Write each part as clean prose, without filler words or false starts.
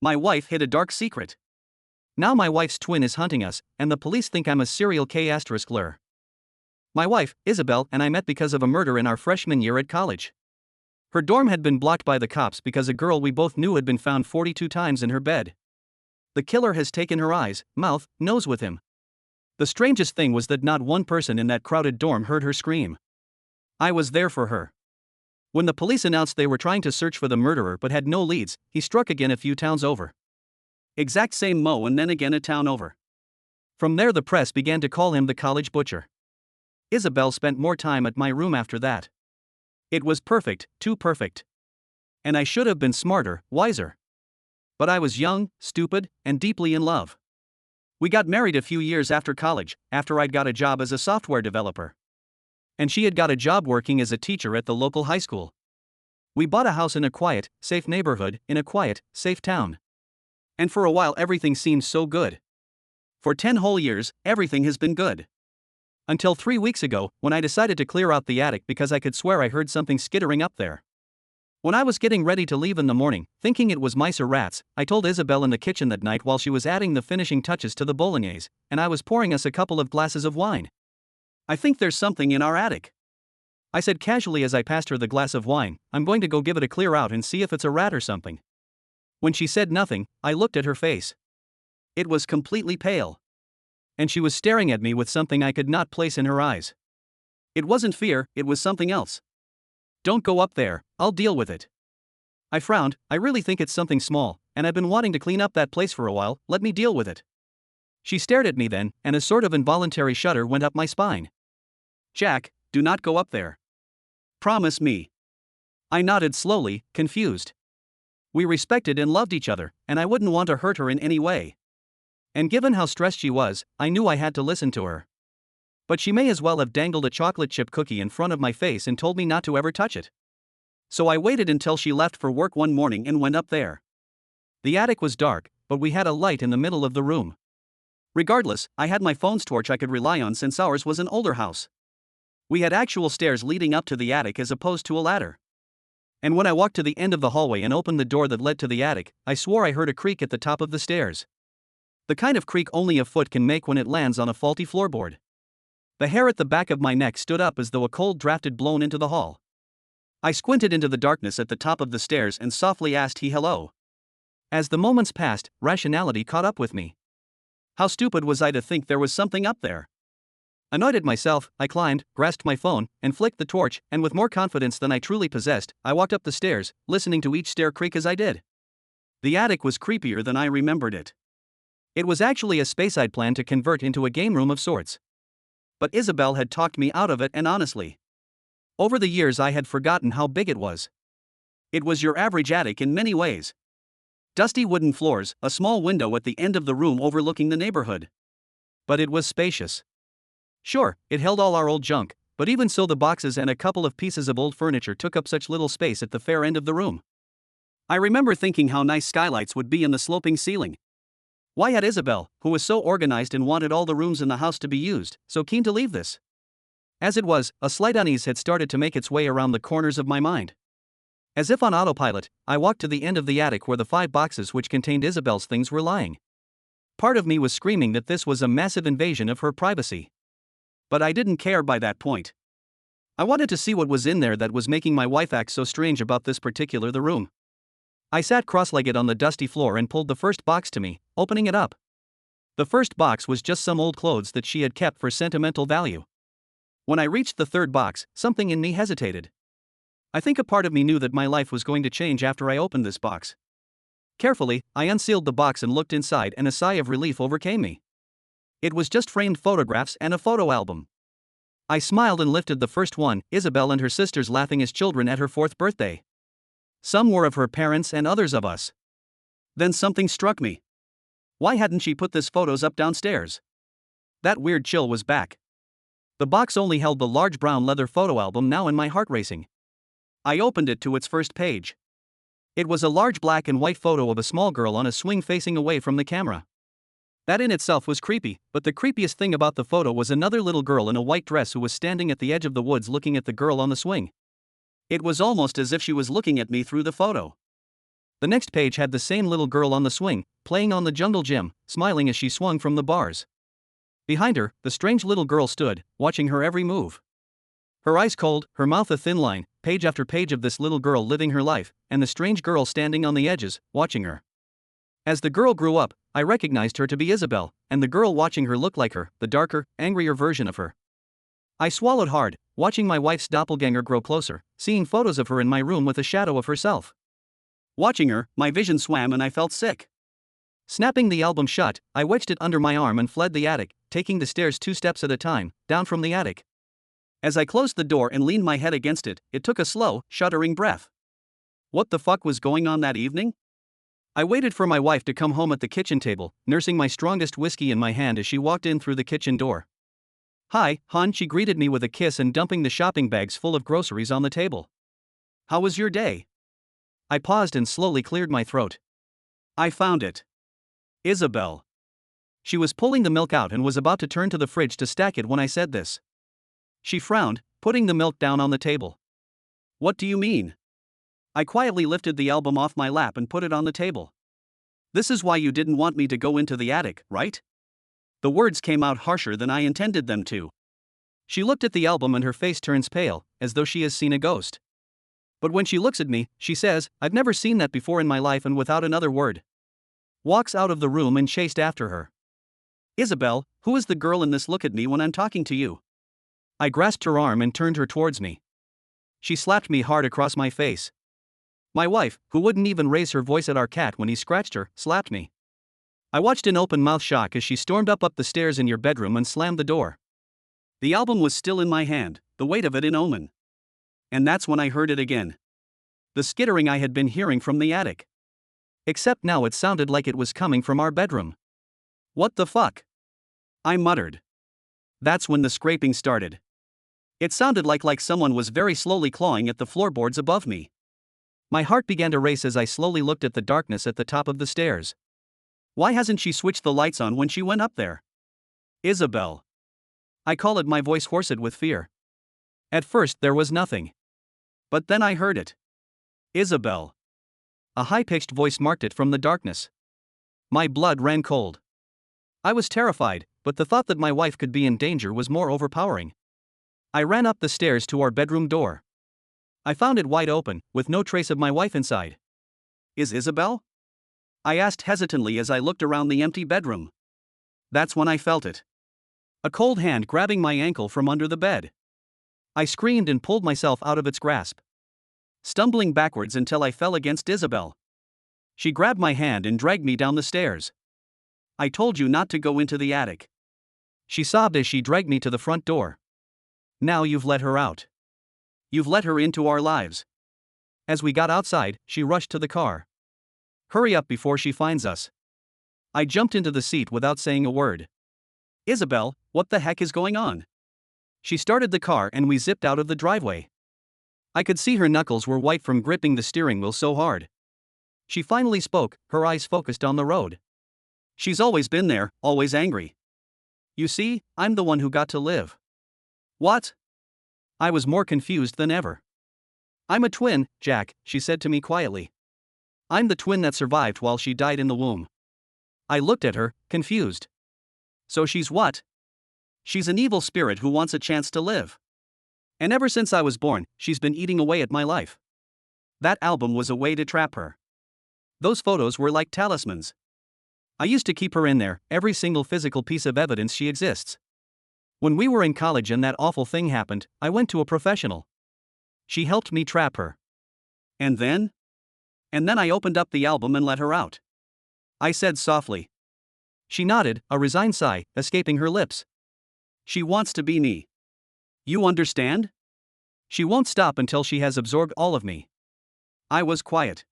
My wife hid a dark secret. Now my wife's twin is hunting us, and the police think I'm a serial ller. My wife, Isabel, and I met because of a murder in our freshman year at college. Her dorm had been blocked by the cops because a girl we both knew had been found 42 times in her bed. The killer has taken her eyes, mouth, nose with him. The strangest thing was that not one person in that crowded dorm heard her scream. I was there for her. When the police announced they were trying to search for the murderer but had no leads, he struck again a few towns over. Exact same mo and then again a town over. From there the press began to call him the college butcher. Isabel spent more time at my room after that. It was perfect, too perfect. And I should have been smarter, wiser. But I was young, stupid, and deeply in love. We got married a few years after college, after I'd got a job as a software developer. And she had got a job working as a teacher at the local high school. We bought a house in a quiet, safe neighborhood, in a quiet, safe town. And for a while everything seemed so good. For 10 whole years, everything has been good. Until 3 weeks ago, when I decided to clear out the attic because I could swear I heard something skittering up there. When I was getting ready to leave in the morning, thinking it was mice or rats, I told Isabel in the kitchen that night while she was adding the finishing touches to the bolognese, and I was pouring us a couple of glasses of wine. I think there's something in our attic. I said casually as I passed her the glass of wine, I'm going to go give it a clear out and see if it's a rat or something. When she said nothing, I looked at her face. It was completely pale. And she was staring at me with something I could not place in her eyes. It wasn't fear, it was something else. Don't go up there, I'll deal with it. I frowned, I really think it's something small, and I've been wanting to clean up that place for a while, let me deal with it. She stared at me then, and a sort of involuntary shudder went up my spine. Jack, do not go up there. Promise me. I nodded slowly, confused. We respected and loved each other, and I wouldn't want to hurt her in any way. And given how stressed she was, I knew I had to listen to her. But she may as well have dangled a chocolate chip cookie in front of my face and told me not to ever touch it. So I waited until she left for work one morning and went up there. The attic was dark, but we had a light in the middle of the room. Regardless, I had my phone's torch I could rely on since ours was an older house. We had actual stairs leading up to the attic as opposed to a ladder. And when I walked to the end of the hallway and opened the door that led to the attic, I swore I heard a creak at the top of the stairs. The kind of creak only a foot can make when it lands on a faulty floorboard. The hair at the back of my neck stood up as though a cold draft had blown into the hall. I squinted into the darkness at the top of the stairs and softly asked hello. As the moments passed, rationality caught up with me. How stupid was I to think there was something up there? Annoyed at myself, I climbed, grasped my phone, and flicked the torch, and with more confidence than I truly possessed, I walked up the stairs, listening to each stair creak as I did. The attic was creepier than I remembered it. It was actually a space I'd planned to convert into a game room of sorts. But Isabel had talked me out of it, and honestly, over the years I had forgotten how big it was. It was your average attic in many ways. Dusty wooden floors, a small window at the end of the room overlooking the neighborhood. But it was spacious. Sure, it held all our old junk, but even so the boxes and a couple of pieces of old furniture took up such little space at the far end of the room. I remember thinking how nice skylights would be in the sloping ceiling. Why had Isabel, who was so organized and wanted all the rooms in the house to be used, so keen to leave this? As it was, a slight unease had started to make its way around the corners of my mind. As if on autopilot, I walked to the end of the attic where the 5 boxes which contained Isabel's things were lying. Part of me was screaming that this was a massive invasion of her privacy. But I didn't care by that point. I wanted to see what was in there that was making my wife act so strange about this particular the room. I sat cross-legged on the dusty floor and pulled the first box to me, opening it up. The first box was just some old clothes that she had kept for sentimental value. When I reached the third box, something in me hesitated. I think a part of me knew that my life was going to change after I opened this box. Carefully, I unsealed the box and looked inside, and a sigh of relief overcame me. It was just framed photographs and a photo album. I smiled and lifted the first one, Isabel and her sisters laughing as children at her 4th birthday. Some were of her parents and others of us. Then something struck me. Why hadn't she put these photos up downstairs? That weird chill was back. The box only held the large brown leather photo album, now in my heart racing. I opened it to its first page. It was a large black and white photo of a small girl on a swing facing away from the camera. That in itself was creepy, but the creepiest thing about the photo was another little girl in a white dress who was standing at the edge of the woods looking at the girl on the swing. It was almost as if she was looking at me through the photo. The next page had the same little girl on the swing, playing on the jungle gym, smiling as she swung from the bars. Behind her, the strange little girl stood, watching her every move. Her eyes cold, her mouth a thin line, page after page of this little girl living her life, and the strange girl standing on the edges, watching her. As the girl grew up, I recognized her to be Isabel, and the girl watching her looked like her, the darker, angrier version of her. I swallowed hard, watching my wife's doppelganger grow closer, seeing photos of her in my room with a shadow of herself. Watching her, my vision swam and I felt sick. Snapping the album shut, I wedged it under my arm and fled the attic, taking the stairs 2 steps at a time, down from the attic. As I closed the door and leaned my head against it, it took a slow, shuddering breath. What the fuck was going on that evening? I waited for my wife to come home at the kitchen table, nursing my strongest whiskey in my hand as she walked in through the kitchen door. "Hi, hon," she greeted me with a kiss and dumping the shopping bags full of groceries on the table. "How was your day?" I paused and slowly cleared my throat. "I found it. Isabel." She was pulling the milk out and was about to turn to the fridge to stack it when I said this. She frowned, putting the milk down on the table. "What do you mean?" I quietly lifted the album off my lap and put it on the table. "This is why you didn't want me to go into the attic, right?" The words came out harsher than I intended them to. She looked at the album and her face turns pale, as though she has seen a ghost. But when she looks at me, she says, "I've never seen that before in my life," and without another word, walks out of the room and chased after her. "Isabel, who is the girl in this? Look at me when I'm talking to you." I grasped her arm and turned her towards me. She slapped me hard across my face. My wife, who wouldn't even raise her voice at our cat when he scratched her, slapped me. I watched in open-mouthed shock as she stormed up the stairs in your bedroom and slammed the door. The album was still in my hand, the weight of it in omen. And that's when I heard it again. The skittering I had been hearing from the attic. Except now it sounded like it was coming from our bedroom. "What the fuck?" I muttered. That's when the scraping started. It sounded like someone was very slowly clawing at the floorboards above me. My heart began to race as I slowly looked at the darkness at the top of the stairs. Why hasn't she switched the lights on when she went up there? "Isabel." I called, my voice hoarsened with fear. At first there was nothing. But then I heard it. "Isabel." A high-pitched voice marked it from the darkness. My blood ran cold. I was terrified, but the thought that my wife could be in danger was more overpowering. I ran up the stairs to our bedroom door. I found it wide open, with no trace of my wife inside. "Is Isabel?" I asked hesitantly as I looked around the empty bedroom. That's when I felt it. A cold hand grabbing my ankle from under the bed. I screamed and pulled myself out of its grasp, stumbling backwards until I fell against Isabel. She grabbed my hand and dragged me down the stairs. "I told you not to go into the attic," she sobbed as she dragged me to the front door. "Now you've let her out. You've let her into our lives." As we got outside, she rushed to the car. "Hurry up before she finds us." I jumped into the seat without saying a word. "Isabel, what the heck is going on?" She started the car and we zipped out of the driveway. I could see her knuckles were white from gripping the steering wheel so hard. She finally spoke, her eyes focused on the road. "She's always been there, always angry. You see, I'm the one who got to live." "What?" I was more confused than ever. "I'm a twin, Jack," she said to me quietly. "I'm the twin that survived while she died in the womb." I looked at her, confused. "So she's what?" "She's an evil spirit who wants a chance to live. And ever since I was born, she's been eating away at my life." That album was a way to trap her. Those photos were like talismans. I used to keep her in there, every single physical piece of evidence she exists. When we were in college and that awful thing happened, I went to a professional. She helped me trap her. "And then?" "And then I opened up the album and let her out," I said softly. She nodded, a resigned sigh escaping her lips. "She wants to be me. You understand? She won't stop until she has absorbed all of me." I was quiet.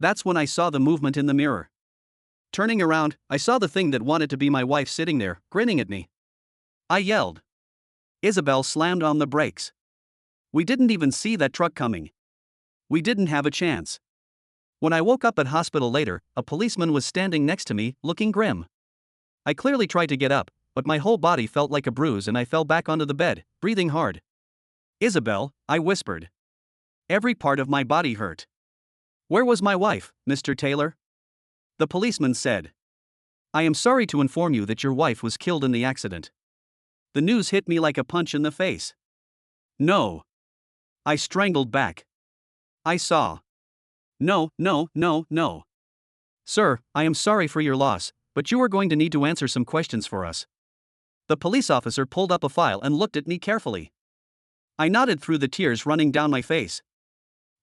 That's when I saw the movement in the mirror. Turning around, I saw the thing that wanted to be my wife sitting there, grinning at me. I yelled. Isabel slammed on the brakes. We didn't even see that truck coming. We didn't have a chance. When I woke up at hospital later, a policeman was standing next to me, looking grim. I clearly tried to get up, but my whole body felt like a bruise and I fell back onto the bed, breathing hard. "Isabel," I whispered. Every part of my body hurt. Where was my wife, Mr. Taylor? The policeman said. I am sorry to inform you that your wife was killed in the accident. The news hit me like a punch in the face. No. I strangled back. I saw. No, no, no, no. Sir, I am sorry for your loss, but you are going to need to answer some questions for us. The police officer pulled up a file and looked at me carefully. I nodded through the tears running down my face.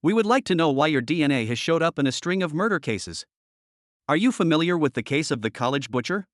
We would like to know why your DNA has showed up in a string of murder cases. Are you familiar with the case of the college butcher?